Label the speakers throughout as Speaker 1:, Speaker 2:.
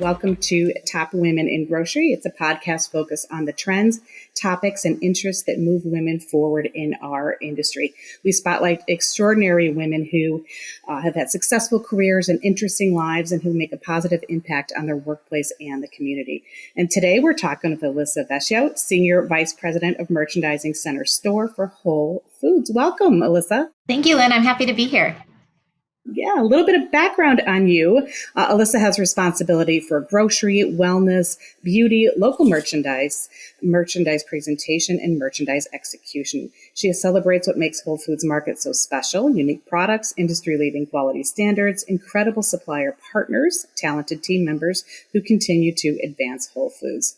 Speaker 1: Welcome to Top Women in Grocery. It's a podcast focused on the trends, topics, and interests that move women forward in our industry. We spotlight extraordinary women who have had successful careers and interesting lives and who make a positive impact on their workplace and the community. And today we're talking with Alyssa Vecchio, Senior Vice President of Merchandising Center Store for Whole Foods. Welcome, Alyssa.
Speaker 2: Thank you, Lynn. I'm happy to be here.
Speaker 1: Yeah, a little bit of background on you. Alyssa has responsibility for grocery, wellness, beauty, local merchandise presentation, and merchandise execution. She celebrates what makes Whole Foods Market so special: unique products, industry-leading quality standards, incredible supplier partners, talented team members who continue to advance Whole Foods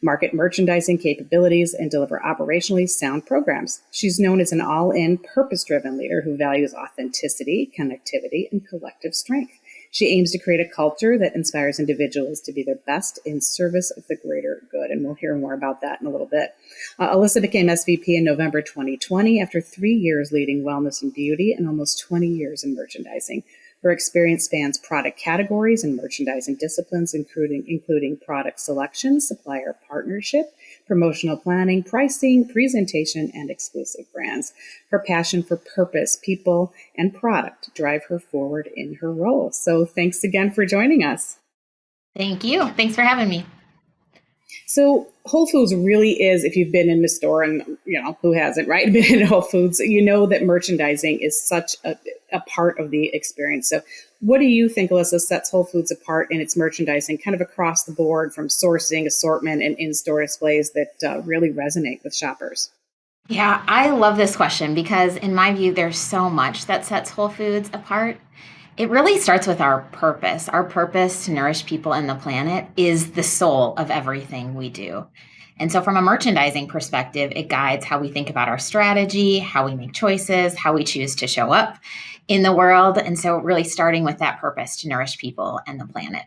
Speaker 1: market merchandising capabilities, and deliver operationally sound programs. She's known as an all-in, purpose-driven leader who values authenticity, connectivity, and collective strength. She aims to create a culture that inspires individuals to be their best in service of the greater good, and we'll hear more about that in a little bit. Alyssa became SVP in November 2020 after 3 years leading wellness and beauty and almost 20 years in merchandising. Her experience spans product categories and merchandising disciplines, including product selection, supplier partnership, promotional planning, pricing, presentation, and exclusive brands. Her passion for purpose, people, and product drive her forward in her role. So thanks again for joining us.
Speaker 2: Thank you. Thanks for having me.
Speaker 1: So Whole Foods really is, if you've been in the store, and who hasn't, right? Been in Whole Foods, you know that merchandising is such a part of the experience. So what do you think, Alyssa, sets Whole Foods apart in its merchandising kind of across the board, from sourcing, assortment, and in-store displays that really resonate with shoppers?
Speaker 2: Yeah, I love this question because in my view, there's so much that sets Whole Foods apart. It really starts with our purpose. Our purpose to nourish people and the planet is the soul of everything we do. And so from a merchandising perspective, it guides how we think about our strategy, how we make choices, how we choose to show up in the world. And so really starting with that purpose to nourish people and the planet.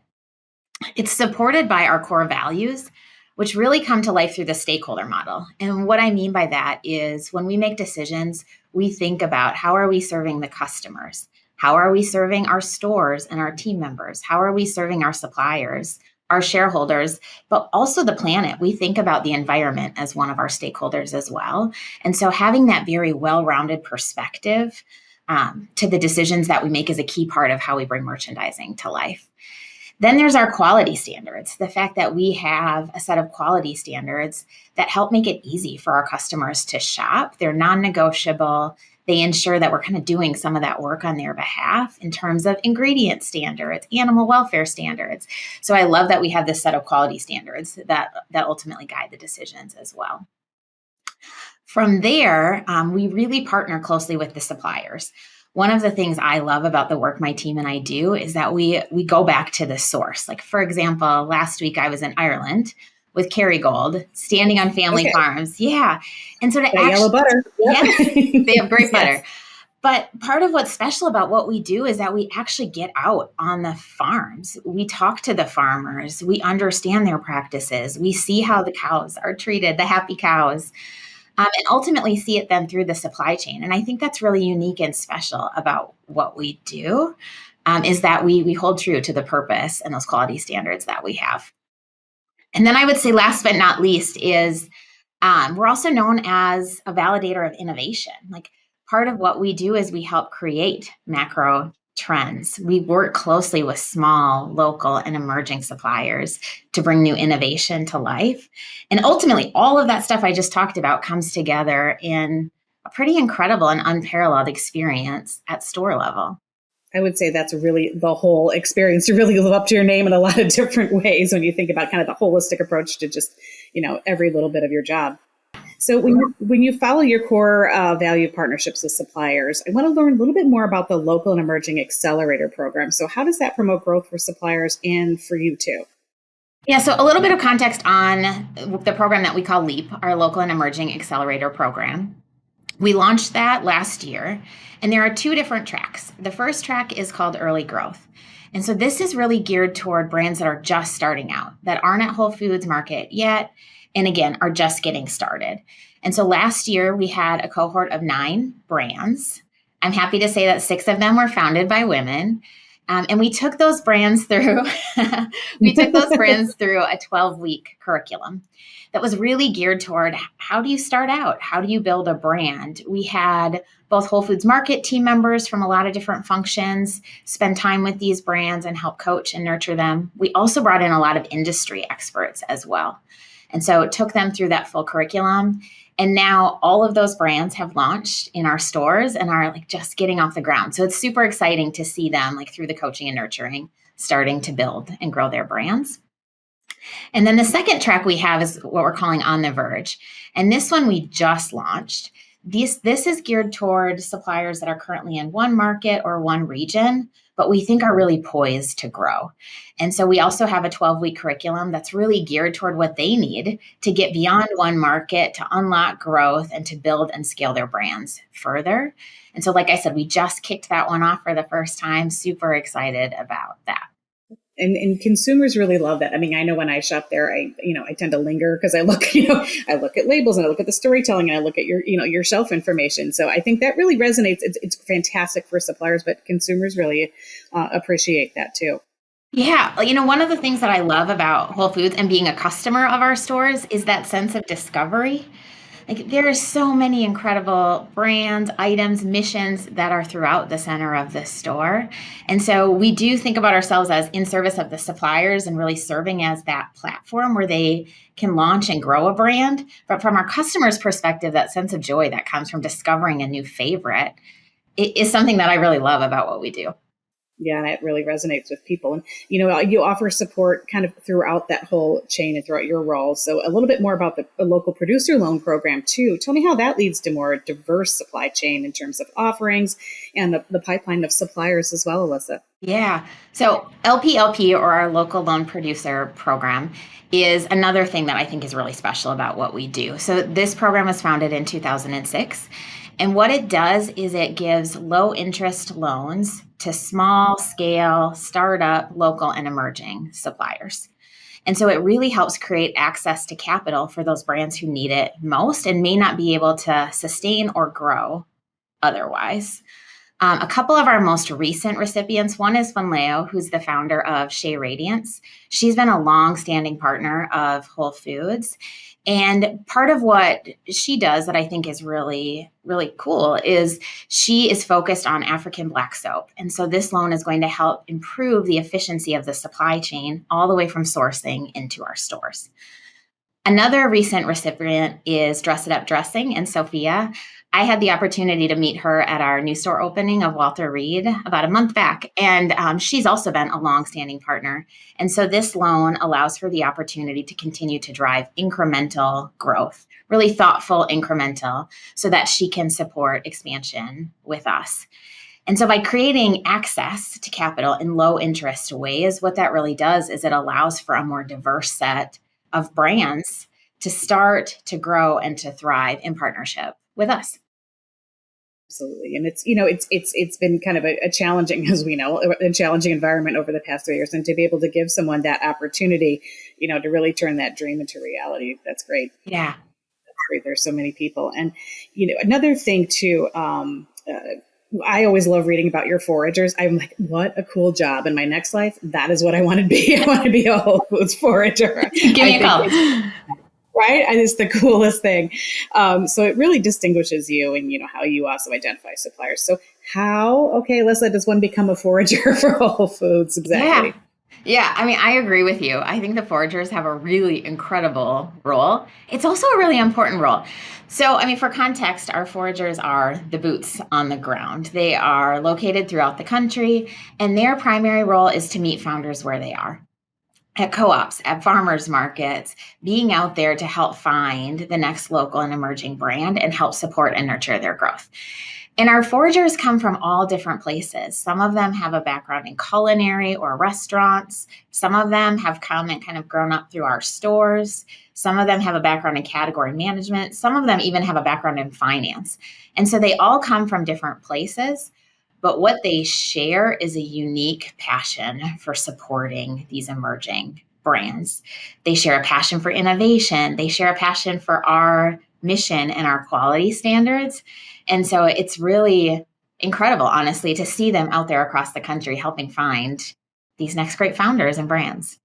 Speaker 2: It's supported by our core values, which really come to life through the stakeholder model. And what I mean by that is when we make decisions, we think about how are we serving the customers? How are we serving our stores and our team members? How are we serving our suppliers, our shareholders, but also the planet? We think about the environment as one of our stakeholders as well. And so having that very well-rounded perspective to the decisions that we make is a key part of how we bring merchandising to life. Then there's our quality standards, the fact that we have a set of quality standards that help make it easy for our customers to shop. They're non-negotiable. They ensure that we're kind of doing some of that work on their behalf in terms of ingredient standards, animal welfare standards. So I love that we have this set of quality standards that ultimately guide the decisions as well. From there, we really partner closely with the suppliers. One of the things I love about the work my team and I do is that we go back to the source. Like, for example, last week I was in Ireland with Kerrygold, standing on family farms. Yeah. And so
Speaker 1: yellow butter.
Speaker 2: Yep. Yes, they have great butter. But part of what's special about what we do is that we actually get out on the farms. We talk to the farmers. We understand their practices. We see how the cows are treated, the happy cows, and ultimately see it then through the supply chain. And I think that's really unique and special about what we do, is that we hold true to the purpose and those quality standards that we have. And then I would say last but not least is we're also known as a validator of innovation. Like, part of what we do is we help create macro trends. We work closely with small, local, and emerging suppliers to bring new innovation to life. And ultimately, all of that stuff I just talked about comes together in a pretty incredible and unparalleled experience at store level.
Speaker 1: I would say that's really the whole experience to really live up to your name in a lot of different ways when you think about kind of the holistic approach to just, every little bit of your job. So when you follow your core value partnerships with suppliers, I want to learn a little bit more about the Local and Emerging Accelerator program. So how does that promote growth for suppliers and for you too?
Speaker 2: Yeah, so a little bit of context on the program that we call LEAP, our Local and Emerging Accelerator program. We launched that last year, and there are two different tracks. The first track is called Early Growth. And so this is really geared toward brands that are just starting out, that aren't at Whole Foods Market yet, and again, are just getting started. And so last year, we had a cohort of 9 brands. I'm happy to say that 6 of them were founded by women. And we took those brands through we took those brands through a 12-week curriculum that was really geared toward how do you start out? How do you build a brand? We had both Whole Foods Market team members from a lot of different functions spend time with these brands and help coach and nurture them. We also brought in a lot of industry experts as well. And so it took them through that full curriculum. And now all of those brands have launched in our stores and are like just getting off the ground. So it's super exciting to see them like through the coaching and nurturing, starting to build and grow their brands. And then the second track we have is what we're calling On the Verge. And this one we just launched. This is geared toward suppliers that are currently in one market or one region, but we think are really poised to grow. And so we also have a 12-week curriculum that's really geared toward what they need to get beyond one market, to unlock growth and to build and scale their brands further. And so, like I said, we just kicked that one off for the first time. Super excited about that.
Speaker 1: And consumers really love that. I mean, I know when I shop there, I tend to linger because I look, I look at labels and I look at the storytelling and I look at your shelf information. So I think that really resonates. It's fantastic for suppliers, but consumers really appreciate that too.
Speaker 2: Yeah, one of the things that I love about Whole Foods and being a customer of our stores is that sense of discovery. Like there are so many incredible brands, items, missions that are throughout the center of the store. And so we do think about ourselves as in service of the suppliers and really serving as that platform where they can launch and grow a brand. But from our customers' perspective, that sense of joy that comes from discovering a new favorite is something that I really love about what we do.
Speaker 1: Yeah, and it really resonates with people. And, you offer support kind of throughout that whole chain and throughout your role. So a little bit more about the local producer loan program, too. Tell me how that leads to more diverse supply chain in terms of offerings and the pipeline of suppliers as well, Alyssa.
Speaker 2: Yeah. So LPLP, or our local loan producer program, is another thing that I think is really special about what we do. So this program was founded in 2006. And what it does is it gives low interest loans to small scale, startup, local, and emerging suppliers. And so it really helps create access to capital for those brands who need it most and may not be able to sustain or grow otherwise. A couple of our most recent recipients, one is Funleo, who's the founder of Shea Radiance. She's been a long-standing partner of Whole Foods. And part of what she does that I think is really, really cool is she is focused on African black soap. And so this loan is going to help improve the efficiency of the supply chain all the way from sourcing into our stores. Another recent recipient is Dress It Up Dressing and Sophia. I had the opportunity to meet her at our new store opening of Walter Reed about a month back, and she's also been a longstanding partner. And so this loan allows for the opportunity to continue to drive incremental growth, really thoughtful incremental, so that she can support expansion with us. And so by creating access to capital in low interest ways, what that really does is it allows for a more diverse set of brands to start, to grow, and to thrive in partnership with us.
Speaker 1: Absolutely. And it's been kind of a challenging, as we know, a challenging environment over the past 3 years. And to be able to give someone that opportunity, to really turn that dream into reality, that's great.
Speaker 2: Yeah.
Speaker 1: That's great. There's so many people. And, another thing too, I always love reading about your foragers. I'm like, what a cool job. In my next life, that is what I want to be. I want to be a Whole Foods forager.
Speaker 2: Give me a call.
Speaker 1: Right? And it's the coolest thing. So it really distinguishes you and, how you also identify suppliers. So let's let this one become a forager for Whole Foods. Exactly.
Speaker 2: Yeah. I mean, I agree with you. I think the foragers have a really incredible role. It's also a really important role. So, I mean, for context, our foragers are the boots on the ground. They are located throughout the country, and their primary role is to meet founders where they are. At co-ops, at farmers markets, being out there to help find the next local and emerging brand and help support and nurture their growth. And our foragers come from all different places. Some of them have a background in culinary or restaurants. Some of them have come and kind of grown up through our stores. Some of them have a background in category management. Some of them even have a background in finance. And so they all come from different places. But what they share is a unique passion for supporting these emerging brands. They share a passion for innovation. They share a passion for our mission and our quality standards. And so it's really incredible, honestly, to see them out there across the country helping find these next great founders and brands.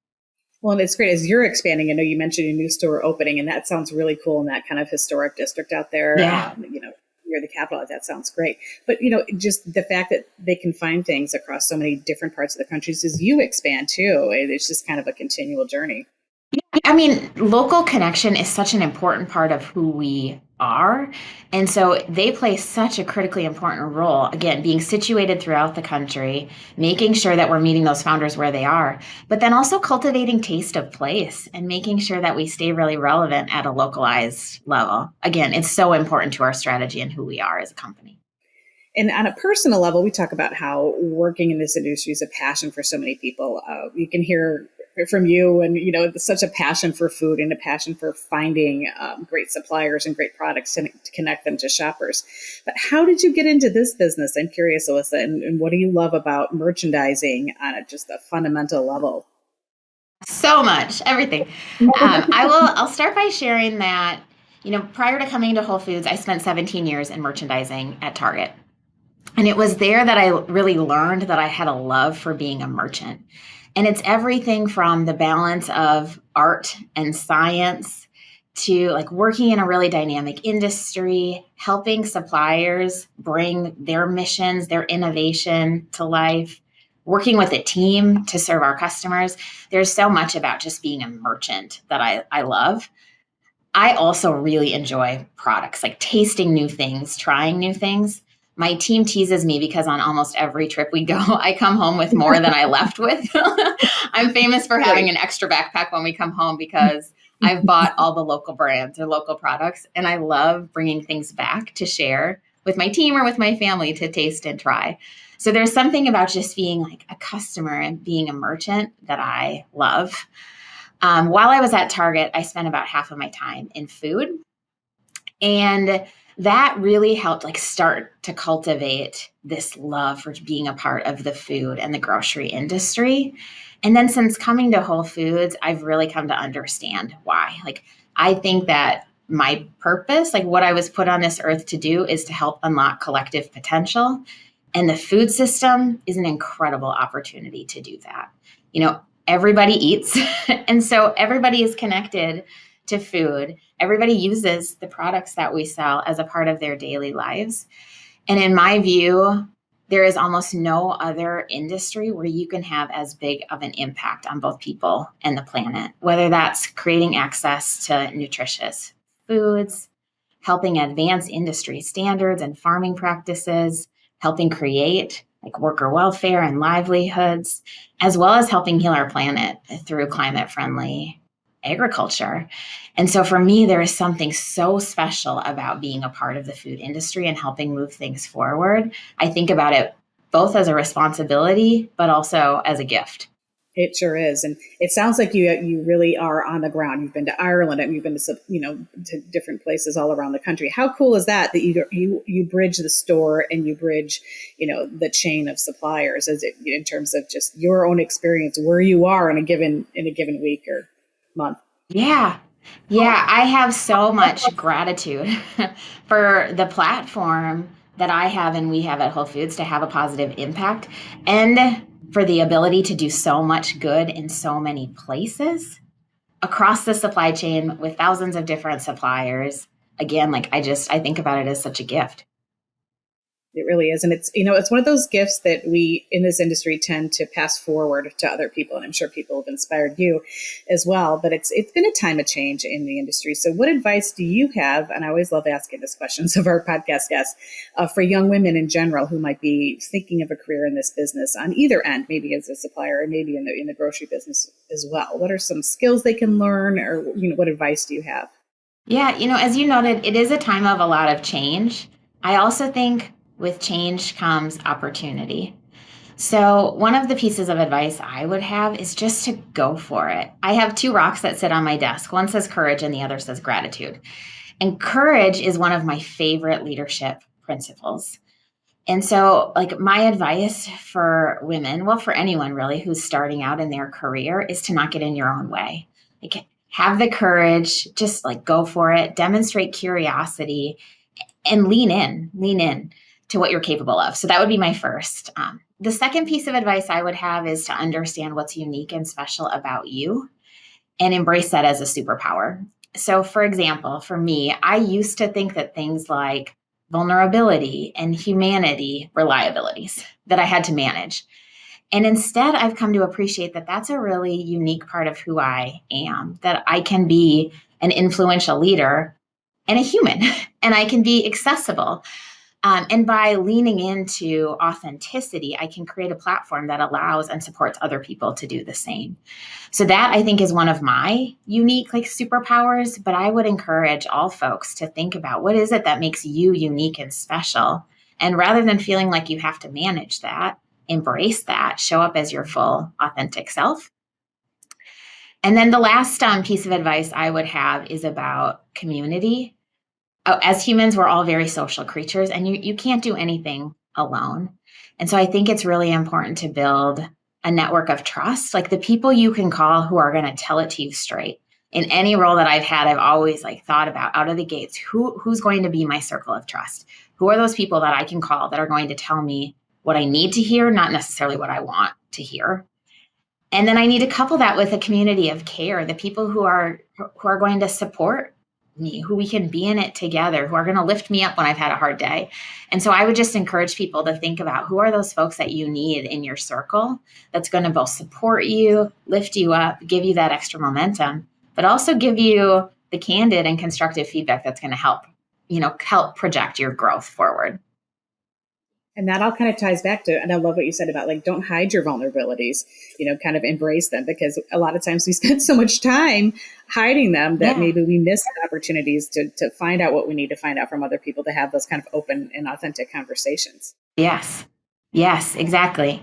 Speaker 1: Well, and it's great as you're expanding. I know you mentioned a new store opening, and that sounds really cool in that kind of historic district out there.
Speaker 2: Yeah.
Speaker 1: Near the capital, that sounds great. But just the fact that they can find things across so many different parts of the country as you expand too. It's just kind of a continual journey.
Speaker 2: I mean, local connection is such an important part of who we are. And so they play such a critically important role, again, being situated throughout the country, making sure that we're meeting those founders where they are, but then also cultivating taste of place and making sure that we stay really relevant at a localized level. Again, it's so important to our strategy and who we are as a company.
Speaker 1: And on a personal level, we talk about how working in this industry is a passion for so many people. You can hear from you, and such a passion for food and a passion for finding great suppliers and great products to connect them to shoppers. But how did you get into this business? I'm curious, Alyssa, and what do you love about merchandising on just a fundamental level?
Speaker 2: So much, everything. I'll start by sharing that, prior to coming to Whole Foods, I spent 17 years in merchandising at Target. And it was there that I really learned that I had a love for being a merchant. And it's everything from the balance of art and science to like working in a really dynamic industry, helping suppliers bring their missions, their innovation to life, working with a team to serve our customers. There's so much about just being a merchant that I love. I also really enjoy products, like tasting new things, trying new things. My team teases me because on almost every trip we go, I come home with more than I left with. I'm famous for having an extra backpack when we come home because I've bought all the local brands or local products, and I love bringing things back to share with my team or with my family to taste and try. So there's something about just being like a customer and being a merchant that I love. While I was at Target, I spent about half of my time in food. And that really helped like start to cultivate this love for being a part of the food and the grocery industry. And then since coming to Whole Foods, I've really come to understand why. Like, I think that my purpose, like what I was put on this earth to do, is to help unlock collective potential. And the food system is an incredible opportunity to do that. Everybody eats. And so everybody is connected to food. Everybody uses the products that we sell as a part of their daily lives. And in my view, there is almost no other industry where you can have as big of an impact on both people and the planet, whether that's creating access to nutritious foods, helping advance industry standards and farming practices, helping create like worker welfare and livelihoods, as well as helping heal our planet through climate friendly agriculture. And so for me, there is something so special about being a part of the food industry and helping move things forward. I think about it both as a responsibility, but also as a gift.
Speaker 1: It sure is, and it sounds like you really are on the ground. You've been to Ireland, and you've been to to different places all around the country. How cool is that? That you bridge the store and you bridge the chain of suppliers in terms of just your own experience where you are in a given week or month.
Speaker 2: Yeah. Yeah, I have so much gratitude for the platform that I have and we have at Whole Foods to have a positive impact, and for the ability to do so much good in so many places across the supply chain with thousands of different suppliers. Again, like I think about it as such a gift.
Speaker 1: It really is. And it's one of those gifts that we in this industry tend to pass forward to other people. And I'm sure people have inspired you as well. But it's been a time of change in the industry. So what advice do you have? And I always love asking this questions of our podcast guests for young women in general who might be thinking of a career in this business on either end, maybe as a supplier or maybe in the grocery business as well. What are some skills they can learn, or what advice do you have?
Speaker 2: Yeah, as you noted, it is a time of a lot of change. I also think with change comes opportunity. So one of the pieces of advice I would have is just to go for it. I have two rocks that sit on my desk. One says courage and the other says gratitude. And courage is one of my favorite leadership principles. And so like my advice for women, well, for anyone really who's starting out in their career, is to not get in your own way. Like have the courage, just like go for it, demonstrate curiosity, and lean in. to what you're capable of. So that would be my first. The second piece of advice I would have is to understand what's unique and special about you and embrace that as a superpower. So, for example, for me, I used to think that things like vulnerability and humanity were liabilities that I had to manage. And instead, I've come to appreciate that that's a really unique part of who I am, that I can be an influential leader and a human, and I can be accessible. And by leaning into authenticity, I can create a platform that allows and supports other people to do the same. So that I think is one of my unique superpowers, but I would encourage all folks to think about what is it that makes you unique and special. And rather than feeling like you have to manage that, embrace that, show up as your full authentic self. And then the last piece of advice I would have is about community. As humans, we're all very social creatures, and you can't do anything alone. And so I think it's really important to build a network of trust, like the people you can call who are going to tell it to you straight. In any role that I've had, I've always thought about out of the gates, who's going to be my circle of trust? Who are those people that I can call that are going to tell me what I need to hear, not necessarily what I want to hear? And then I need to couple that with a community of care, the people who are going to support me, who we can be in it together, who are going to lift me up when I've had a hard day. And so I would just encourage people to think about who are those folks that you need in your circle that's going to both support you, lift you up, give you that extra momentum, but also give you the candid and constructive feedback that's going to help project your growth forward.
Speaker 1: And that all kind of ties back to, and I love what you said about don't hide your vulnerabilities, kind of embrace them, because a lot of times we spend so much time hiding them that maybe we miss opportunities to find out what we need to find out from other people, to have those kind of open and authentic conversations.
Speaker 2: Yes, exactly.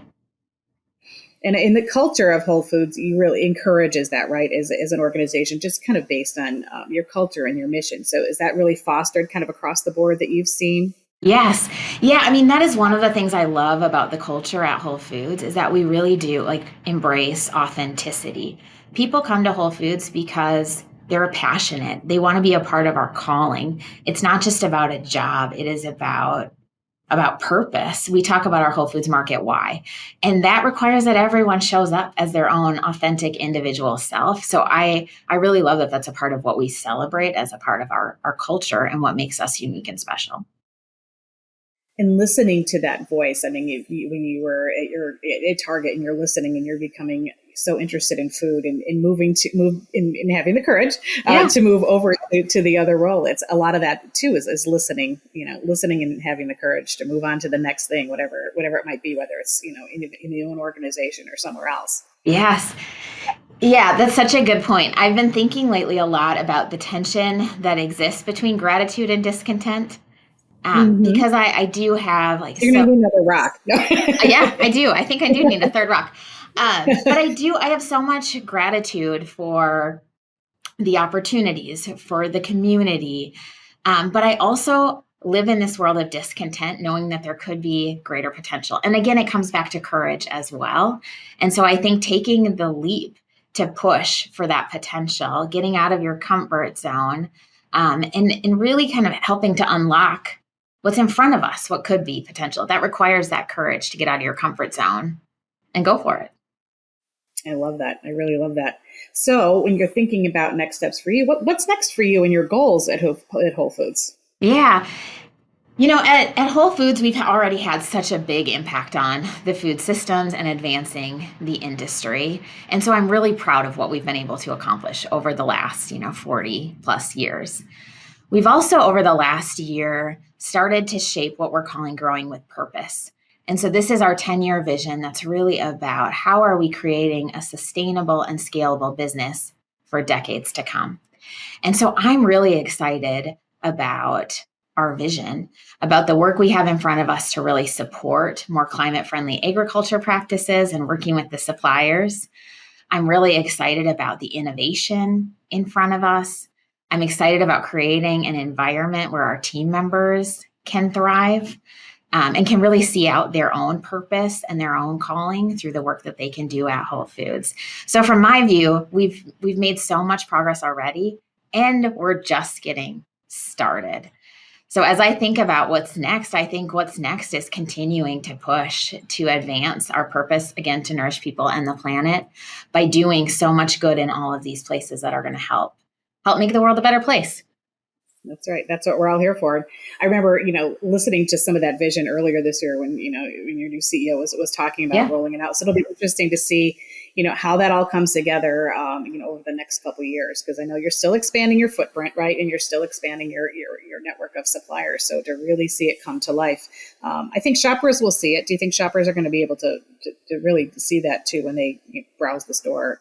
Speaker 1: And in the culture of Whole Foods, you really encourages that, right? As an organization, just kind of based on your culture and your mission. So is that really fostered kind of across the board that you've seen?
Speaker 2: Yes. Yeah. I mean, that is one of the things I love about the culture at Whole Foods is that we really do embrace authenticity. People come to Whole Foods because they're passionate. They want to be a part of our calling. It's not just about a job. It is about purpose. We talk about our Whole Foods market why, and that requires that everyone shows up as their own authentic individual self. So I really love that that's a part of what we celebrate as a part of our culture and what makes us unique and special.
Speaker 1: And listening to that voice. I mean, when you were at Target and you're listening and you're becoming so interested in food and move in having the courage to move over to the other role. It's a lot of that too is listening, listening and having the courage to move on to the next thing, whatever it might be, whether it's, in your own organization or somewhere else.
Speaker 2: Yes. Yeah, that's such a good point. I've been thinking lately a lot about the tension that exists between gratitude and discontent. Because I do have
Speaker 1: You're gonna need another rock.
Speaker 2: Yeah, I do. I think I do need a third rock. But I have so much gratitude for the opportunities, for the community. But I also live in this world of discontent, knowing that there could be greater potential. And again, it comes back to courage as well. And so I think taking the leap to push for that potential, getting out of your comfort zone, and really kind of helping to unlock what's in front of us, what could be potential. That requires that courage to get out of your comfort zone and go for it.
Speaker 1: I love that. I really love that. So when you're thinking about next steps for you, what's next for you and your goals at Whole Foods?
Speaker 2: Yeah. At Whole Foods, we've already had such a big impact on the food systems and advancing the industry. And so I'm really proud of what we've been able to accomplish over the last, 40 plus years. We've also, over the last year, started to shape what we're calling growing with purpose. And so this is our 10-year vision that's really about how are we creating a sustainable and scalable business for decades to come. And so I'm really excited about our vision, about the work we have in front of us to really support more climate-friendly agriculture practices and working with the suppliers. I'm really excited about the innovation in front of us. I'm excited about creating an environment where our team members can thrive and can really see out their own purpose and their own calling through the work that they can do at Whole Foods. So from my view, we've made so much progress already, and we're just getting started. So as I think about what's next, I think what's next is continuing to push to advance our purpose, again, to nourish people and the planet by doing so much good in all of these places that are going to help make the world a better place.
Speaker 1: That's right. That's what we're all here for. I remember, listening to some of that vision earlier this year when your new CEO was talking about
Speaker 2: Yeah.
Speaker 1: rolling it out. So it'll be interesting to see, how that all comes together, over the next couple of years, because I know you're still expanding your footprint, right? And you're still expanding your network of suppliers. So to really see it come to life, I think shoppers will see it. Do you think shoppers are going to be able to really see that too when they browse the store?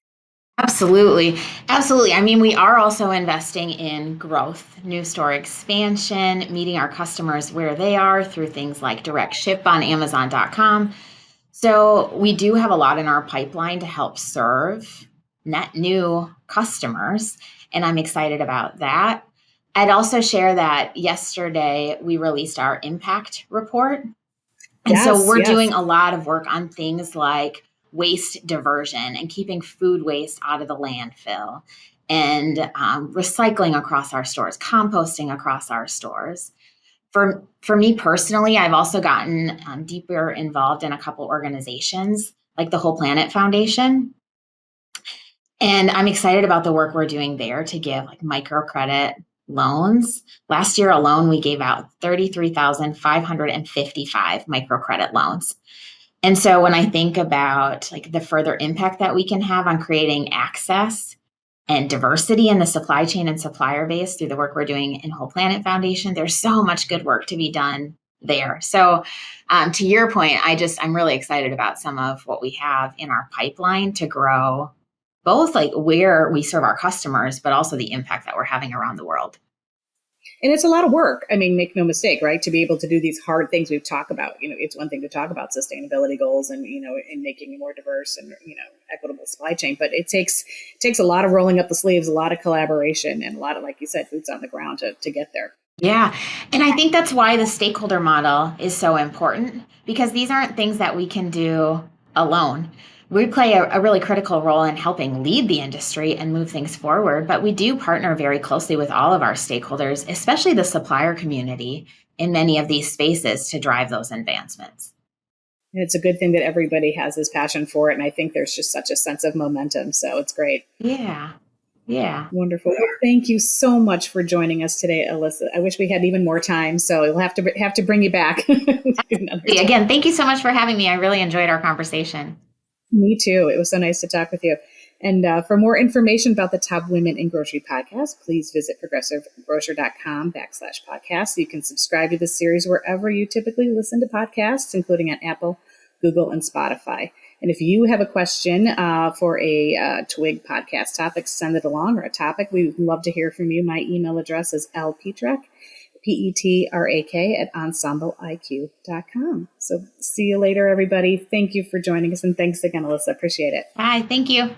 Speaker 2: Absolutely. Absolutely. I mean, we are also investing in growth, new store expansion, meeting our customers where they are through things like direct ship on Amazon.com. So we do have a lot in our pipeline to help serve net new customers, and I'm excited about that. I'd also share that yesterday we released our impact report. And so
Speaker 1: Yes,
Speaker 2: we're
Speaker 1: yes.
Speaker 2: doing a lot of work on things like waste diversion and keeping food waste out of the landfill and recycling across our stores, composting across our stores. For me personally, I've also gotten deeper involved in a couple organizations like the Whole Planet Foundation. And I'm excited about the work we're doing there to give like microcredit loans. Last year alone, we gave out 33,555 microcredit loans. And so when I think about like the further impact that we can have on creating access and diversity in the supply chain and supplier base through the work we're doing in Whole Planet Foundation, there's so much good work to be done there. So to your point, I'm really excited about some of what we have in our pipeline to grow both like where we serve our customers, but also the impact that we're having around the world.
Speaker 1: And it's a lot of work. I mean, make no mistake, right? To be able to do these hard things we've talked about, it's one thing to talk about sustainability goals and, and making a more diverse and, equitable supply chain, but it takes a lot of rolling up the sleeves, a lot of collaboration, and a lot of, like you said, boots on the ground to get there.
Speaker 2: Yeah. And I think that's why the stakeholder model is so important because these aren't things that we can do alone. We play a really critical role in helping lead the industry and move things forward, but we do partner very closely with all of our stakeholders, especially the supplier community in many of these spaces to drive those advancements.
Speaker 1: And it's a good thing that everybody has this passion for it. And I think there's just such a sense of momentum. So it's great.
Speaker 2: Yeah. Yeah.
Speaker 1: Wonderful. Well, thank you so much for joining us today, Alyssa. I wish we had even more time, so we'll have to bring you back another time.
Speaker 2: Again, thank you so much for having me. I really enjoyed our conversation.
Speaker 1: Me too. It was so nice to talk with you. And for more information about the Top Women in Grocery podcast, please visit progressivegrocer.com/podcast. You can subscribe to this series wherever you typically listen to podcasts, including on Apple, Google, and Spotify. And if you have a question for a Twig podcast topic, send it along, or a topic. We would love to hear from you. My email address is lpetrak, Petrak, @ensembleiq.com. So see you later, everybody. Thank you for joining us. And thanks again, Alyssa. Appreciate it.
Speaker 2: Bye. Thank you.